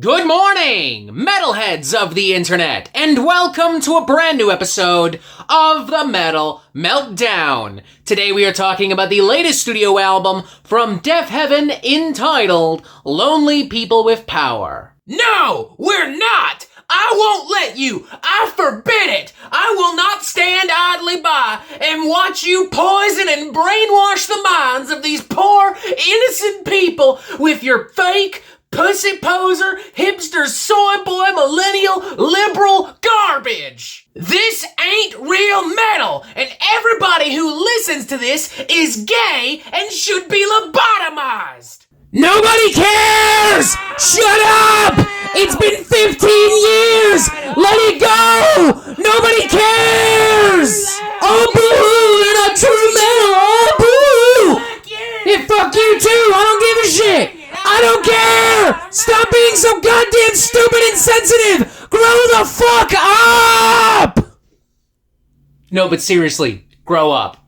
Good morning, metalheads of the internet, and welcome to a brand new episode of the Metal Meltdown. Today we are talking about the latest studio album from Deafheaven entitled Lonely People with Power. No, we're not! I won't let you! I forbid it! I will not stand idly by and watch you poison and brainwash the minds of these poor, innocent people with your fake, pussy poser, hipster, soy boy, millennial, liberal garbage! This ain't real metal, and everybody who listens to this is gay and should be lobotomized! Nobody cares! Shut up! It's been 15 years! Let it go! Nobody cares! Oh boo! You're not true metal! Oh boo! Yeah, fuck you too! I don't give a shit! I don't care! Stop being so goddamn stupid and sensitive! Grow the fuck up! No, but seriously, grow up.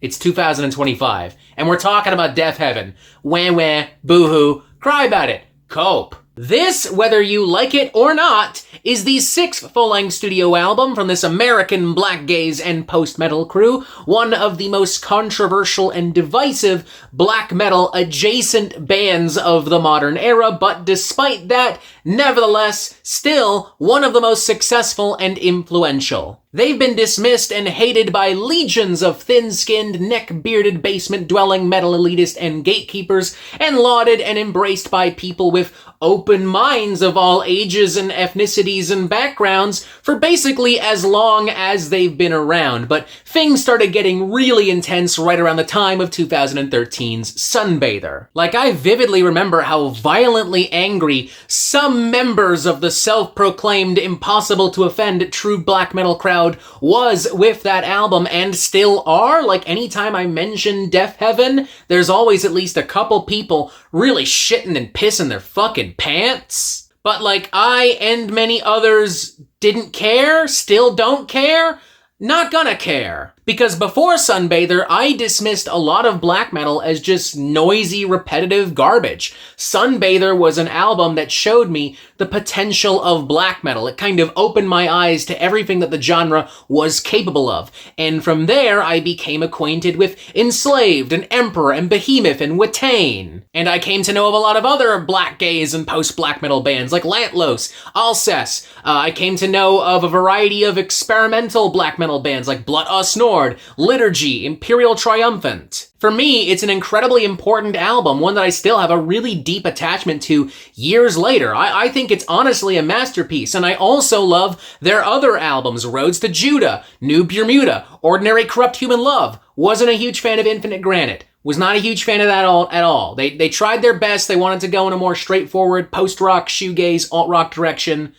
It's 2025, and we're talking about Deafheaven. Wah wah, boo-hoo, cry about it, cope. This, whether you like it or not, is the 6th full-length studio album from this American blackgaze and post-metal crew, one of the most controversial and divisive black metal adjacent bands of the modern era, but despite that, nevertheless, still one of the most successful and influential. They've been dismissed and hated by legions of thin-skinned, neck-bearded, basement-dwelling metal elitists and gatekeepers, and lauded and embraced by people with open minds of all ages and ethnicities and backgrounds for basically as long as they've been around. But things started getting really intense right around the time of 2013's Sunbather. Like, I vividly remember how violently angry some members of the self-proclaimed impossible-to-offend true black metal crowd was with that album, and still are. Like, anytime I mention Deafheaven, there's always at least a couple people really shitting and pissing their fucking pants. But like, I and many others didn't care, still don't care, not gonna care. Because before Sunbather, I dismissed a lot of black metal as just noisy, repetitive garbage. Sunbather was an album that showed me the potential of black metal. It kind of opened my eyes to everything that the genre was capable of. And from there, I became acquainted with Enslaved and Emperor and Behemoth and Watain. And I came to know of a lot of other blackgaze and post-black metal bands like Lantlos, Alcest. I came to know of a variety of experimental black metal bands like Blood Us Nord, Liturgy, Imperial Triumphant. For me, it's an incredibly important album, one that I still have a really deep attachment to years later. I think it's honestly a masterpiece, and I also love their other albums, Roads to Judah, New Bermuda, Ordinary Corrupt Human Love. Wasn't a huge fan of Infinite Granite. Was not a huge fan of that at all. They tried their best. They wanted to go in a more straightforward post-rock, shoegaze, alt-rock direction.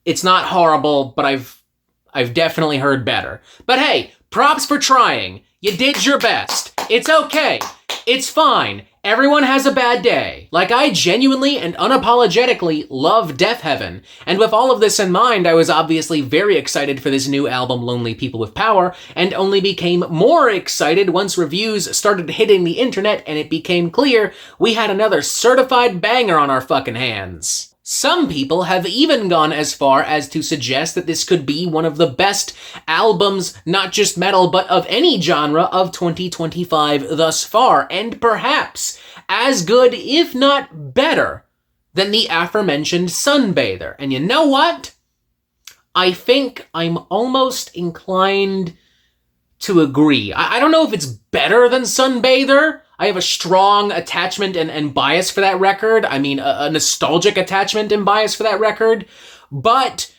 It's not horrible, but I've definitely heard better. But hey, props for trying. You did your best. It's okay. It's fine. Everyone has a bad day. Like, I genuinely and unapologetically love Deafheaven. And with all of this in mind, I was obviously very excited for this new album, Lonely People with Power, and only became more excited once reviews started hitting the internet and it became clear we had another certified banger on our fucking hands. Some people have even gone as far as to suggest that this could be one of the best albums, not just metal, but of any genre of 2025 thus far, and perhaps as good, if not better, than the aforementioned Sunbather. And you know what? I think I'm almost inclined to agree. I don't know if it's better than Sunbather. I have a strong attachment and bias for that record. I mean, a nostalgic attachment and bias for that record. But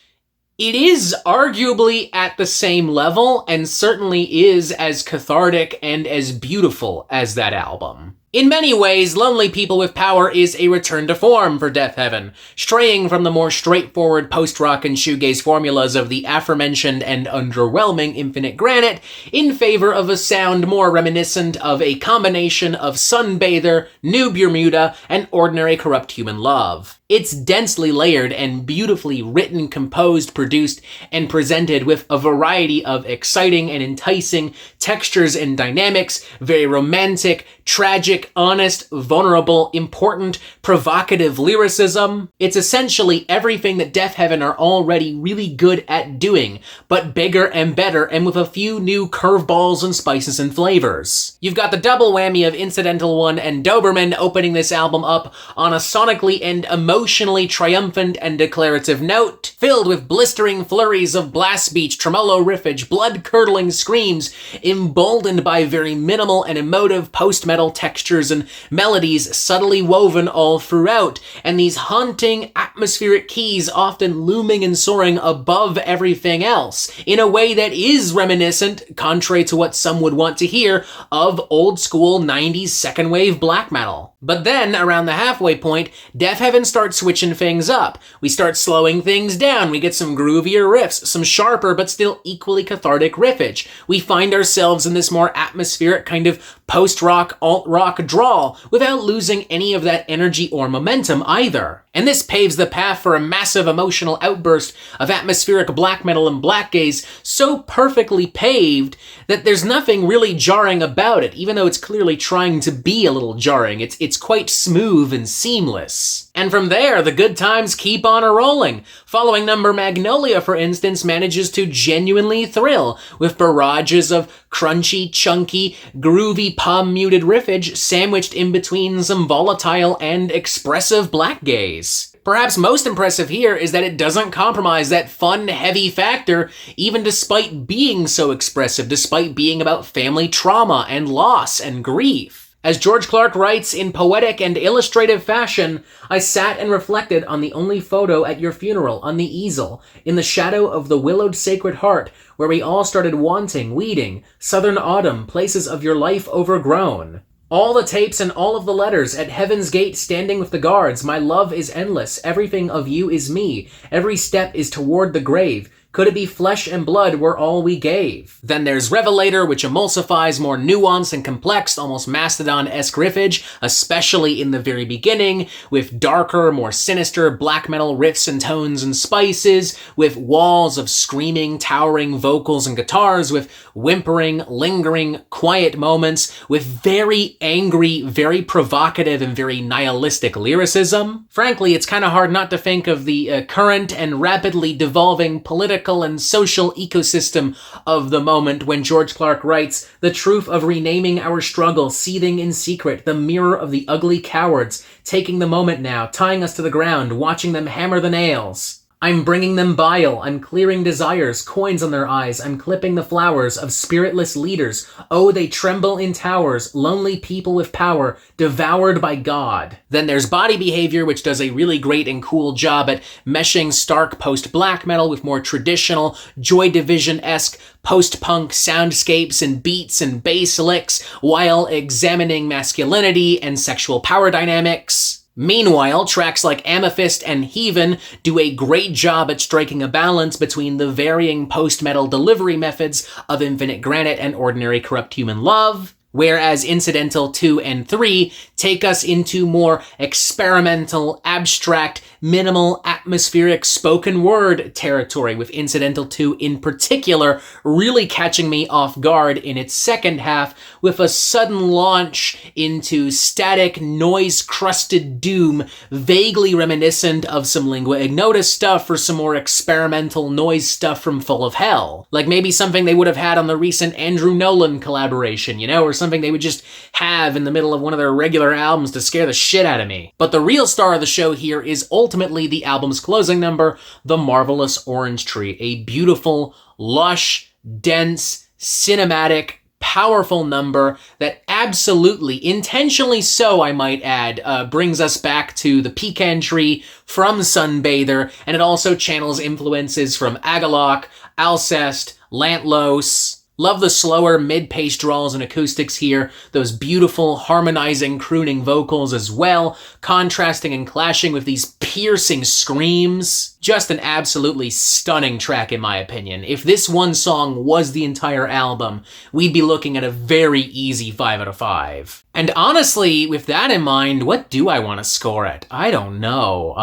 it is arguably at the same level, and certainly is as cathartic and as beautiful as that album. In many ways, Lonely People with Power is a return to form for Deafheaven, straying from the more straightforward post-rock and shoegaze formulas of the aforementioned and underwhelming Infinite Granite in favor of a sound more reminiscent of a combination of Sunbather, New Bermuda, and Ordinary Corrupt Human Love. It's densely layered and beautifully written, composed, produced, and presented with a variety of exciting and enticing textures and dynamics, very romantic, tragic, authentic, honest, vulnerable, important, provocative lyricism. It's essentially everything that Deafheaven are already really good at doing, but bigger and better and with a few new curveballs and spices and flavors. You've got the double whammy of Incidental 1 and Doberman opening this album up on a sonically and emotionally triumphant and declarative note, filled with blistering flurries of blast beats, tremolo riffage, blood-curdling screams, emboldened by very minimal and emotive post-metal textures and melodies subtly woven all throughout, and these haunting, atmospheric keys often looming and soaring above everything else, in a way that is reminiscent, contrary to what some would want to hear, of old-school 90s second-wave black metal. But then, around the halfway point, Deafheaven starts switching things up. We start slowing things down, we get some groovier riffs, some sharper but still equally cathartic riffage. We find ourselves in this more atmospheric kind of post-rock, alt-rock drawl, without losing any of that energy or momentum either. And this paves the path for a massive emotional outburst of atmospheric black metal and blackgaze, so perfectly paved that there's nothing really jarring about it, even though it's clearly trying to be a little jarring. It's quite smooth and seamless. And from there, the good times keep on a-rolling. Following number Magnolia, for instance, manages to genuinely thrill, with barrages of crunchy, chunky, groovy, palm-muted riffage sandwiched in between some volatile and expressive blackgaze. Perhaps most impressive here is that it doesn't compromise that fun, heavy factor, even despite being so expressive, despite being about family trauma and loss and grief. As George Clark writes in poetic and illustrative fashion, I sat and reflected on the only photo at your funeral on the easel, in the shadow of the willowed Sacred Heart, where we all started wanting, weeding, southern autumn, places of your life overgrown. All the tapes and all of the letters at heaven's gate standing with the guards, my love is endless, everything of you is me, every step is toward the grave. Could it be flesh and blood were all we gave? Then there's Revelator, which emulsifies more nuanced and complex, almost Mastodon-esque riffage, especially in the very beginning, with darker, more sinister black metal riffs and tones and spices, with walls of screaming, towering vocals and guitars, with whimpering, lingering, quiet moments, with very angry, very provocative, and very nihilistic lyricism. Frankly, it's kind of hard not to think of the current and rapidly devolving political and social ecosystem of the moment when George Clark writes, the truth of renaming our struggle, seething in secret, the mirror of the ugly cowards, taking the moment now, tying us to the ground, watching them hammer the nails. I'm bringing them bile, I'm clearing desires, coins on their eyes, I'm clipping the flowers of spiritless leaders. Oh, they tremble in towers, lonely people with power, devoured by God. Then there's Body Behavior, which does a really great and cool job at meshing stark post-black metal with more traditional, Joy Division-esque post-punk soundscapes and beats and bass licks, while examining masculinity and sexual power dynamics. Meanwhile, tracks like Amethyst and Heaven do a great job at striking a balance between the varying post-metal delivery methods of Infinite Granite and Ordinary Corrupt Human Love, whereas Incidental 2 and 3 take us into more experimental, abstract, minimal, atmospheric spoken word territory, with Incidental 2 in particular really catching me off guard in its second half with a sudden launch into static, noise-crusted doom, vaguely reminiscent of some Lingua Ignota stuff or some more experimental noise stuff from Full of Hell. Like maybe something they would have had on the recent Andrew Nolan collaboration, you know, or something they would just have in the middle of one of their regular albums to scare the shit out of me. But the real star of the show here is ultimately the album's closing number, The Marvelous Orange Tree, a beautiful, lush, dense, cinematic, powerful number that absolutely, intentionally so I might add, brings us back to the pecan tree from Sunbather, and it also channels influences from Agalloch, Alcest, Lantlos. Love the slower mid-pace draws and acoustics here, those beautiful harmonizing crooning vocals as well, contrasting and clashing with these piercing screams. Just an absolutely stunning track in my opinion. If this one song was the entire album, we'd be looking at a very easy 5 out of 5. And honestly, with that in mind, what do I want to score it? I don't know.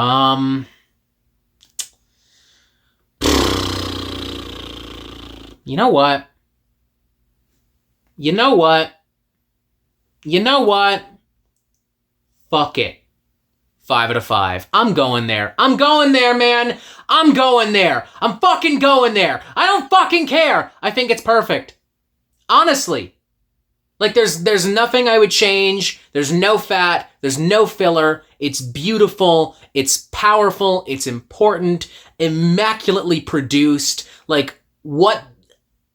You know what? fuck it. 5 out of 5. I'm going there. I'm going there, man. I'm going there. I'm fucking going there. I don't fucking care. I think it's perfect. Honestly. Like, there's nothing I would change. There's no fat. There's no filler. It's beautiful. It's powerful. It's important. Immaculately produced. Like, what?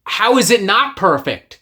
How is it not perfect?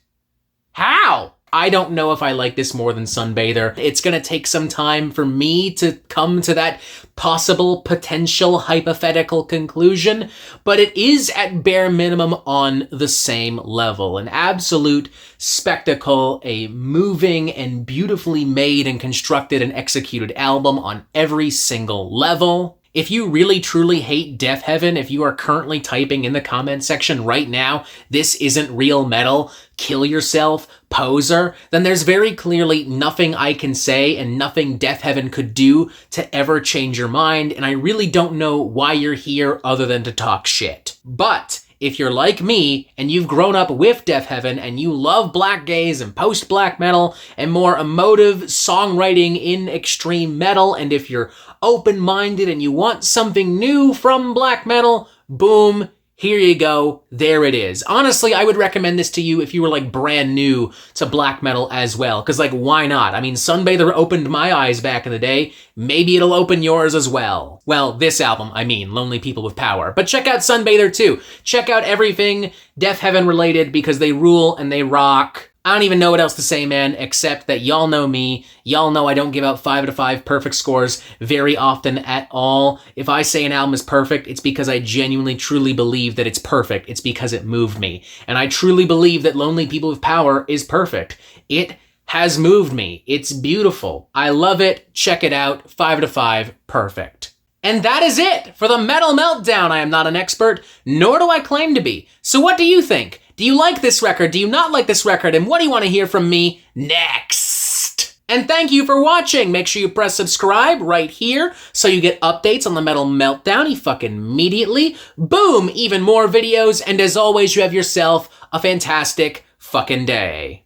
How? I don't know if I like this more than Sunbather. It's gonna take some time for me to come to that possible, potential, hypothetical conclusion, but it is at bare minimum on the same level. An absolute spectacle, a moving and beautifully made and constructed and executed album on every single level. If you really truly hate Deafheaven, if you are currently typing in the comment section right now, this isn't real metal, kill yourself, poser, then there's very clearly nothing I can say and nothing Deafheaven could do to ever change your mind, and I really don't know why you're here other than to talk shit. But if you're like me, and you've grown up with Deafheaven, and you love blackgaze and post-black metal, and more emotive songwriting in extreme metal, and if you're open-minded and you want something new from black metal, boom, here you go, there it is. Honestly, I would recommend this to you if you were like brand new to black metal as well, because like, why not? I mean, Sunbather opened my eyes back in the day, maybe it'll open yours as well. Well, this album, I mean, Lonely People with Power. But check out Sunbather too. Check out everything Deafheaven related because they rule and they rock. I don't even know what else to say, man, except that y'all know me. Y'all know I don't give out 5 out of 5 perfect scores very often at all. If I say an album is perfect, it's because I genuinely, truly believe that it's perfect. It's because it moved me. And I truly believe that Lonely People with Power is perfect. It has moved me. It's beautiful. I love it. Check it out. 5 out of 5. Perfect. And that is it for the Metal Meltdown. I am not an expert, nor do I claim to be. So what do you think? Do you like this record? Do you not like this record? And what do you want to hear from me next? And thank you for watching. Make sure you press subscribe right here so you get updates on the Metal Meltdown fucking immediately. Boom, even more videos. And as always, you have yourself a fantastic fucking day.